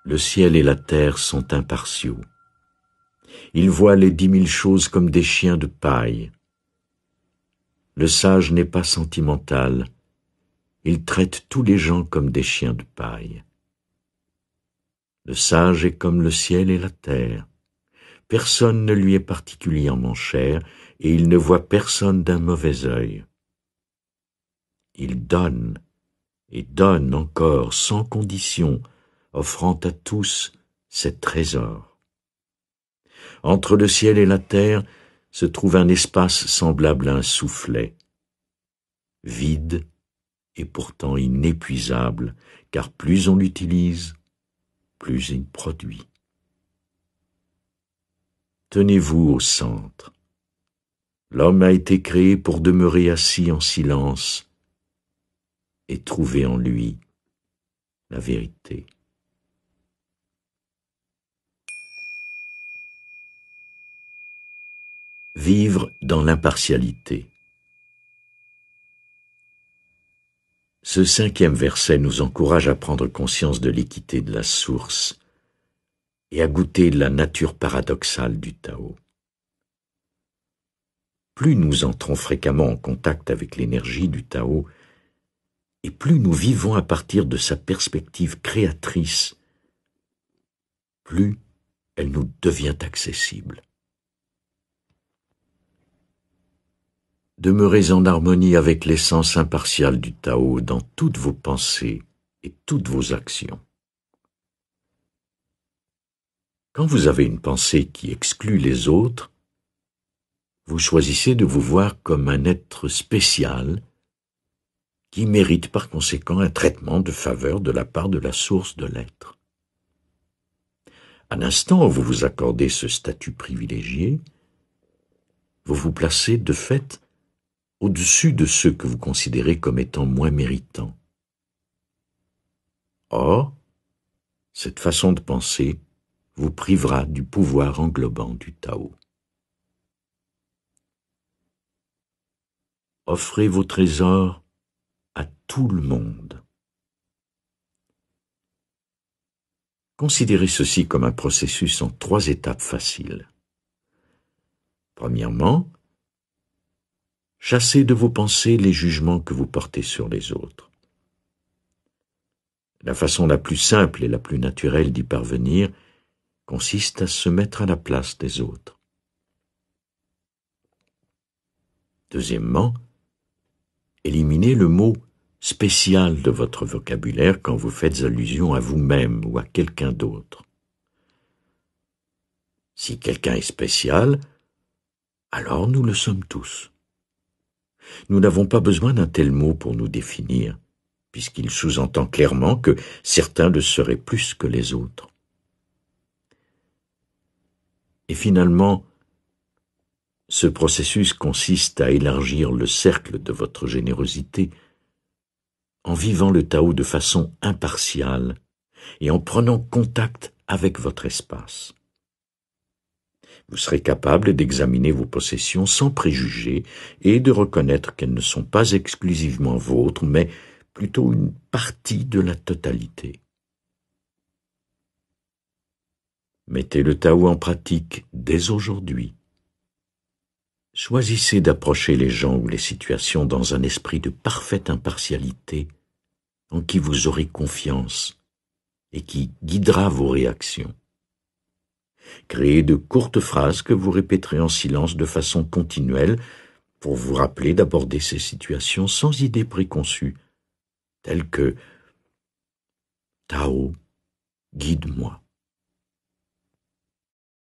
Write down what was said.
Le ciel et la terre sont impartiaux. Ils voient les 10 000 choses comme des chiens de paille. Le sage n'est pas sentimental. Il traite tous les gens comme des chiens de paille. Le sage est comme le ciel et la terre. Personne ne lui est particulièrement cher, et il ne voit personne d'un mauvais œil. Il donne, et donne encore, sans condition, offrant à tous ses trésors. Entre le ciel et la terre se trouve un espace semblable à un soufflet, vide et pourtant inépuisable, car plus on l'utilise, plus il produit. Tenez-vous au centre. L'homme a été créé pour demeurer assis en silence et trouver en lui la vérité. Vivre dans l'impartialité. Ce 5e verset nous encourage à prendre conscience de l'équité de la source et à goûter la nature paradoxale du Tao. Plus nous entrons fréquemment en contact avec l'énergie du Tao, et plus nous vivons à partir de sa perspective créatrice, plus elle nous devient accessible. Demeurez en harmonie avec l'essence impartiale du Tao dans toutes vos pensées et toutes vos actions. Quand vous avez une pensée qui exclut les autres, vous choisissez de vous voir comme un être spécial qui mérite par conséquent un traitement de faveur de la part de la source de l'être. À l'instant où vous vous accordez ce statut privilégié, vous vous placez de fait au-dessus de ceux que vous considérez comme étant moins méritants. Or, cette façon de penser vous privera du pouvoir englobant du Tao. Offrez vos trésors à tout le monde. Considérez ceci comme un processus en 3 étapes faciles. Premièrement, chassez de vos pensées les jugements que vous portez sur les autres. La façon la plus simple et la plus naturelle d'y parvenir consiste à se mettre à la place des autres. Deuxièmement, éliminez le mot spécial de votre vocabulaire quand vous faites allusion à vous-même ou à quelqu'un d'autre. Si quelqu'un est spécial, alors nous le sommes tous. Nous n'avons pas besoin d'un tel mot pour nous définir, puisqu'il sous-entend clairement que certains le seraient plus que les autres. Et finalement, ce processus consiste à élargir le cercle de votre générosité en vivant le Tao de façon impartiale et en prenant contact avec votre espace. Vous serez capable d'examiner vos possessions sans préjugés et de reconnaître qu'elles ne sont pas exclusivement vôtres, mais plutôt une partie de la totalité. Mettez le Tao en pratique dès aujourd'hui. Choisissez d'approcher les gens ou les situations dans un esprit de parfaite impartialité en qui vous aurez confiance et qui guidera vos réactions. Créez de courtes phrases que vous répéterez en silence de façon continuelle pour vous rappeler d'aborder ces situations sans idée préconçue, telles que « Tao, guide-moi ».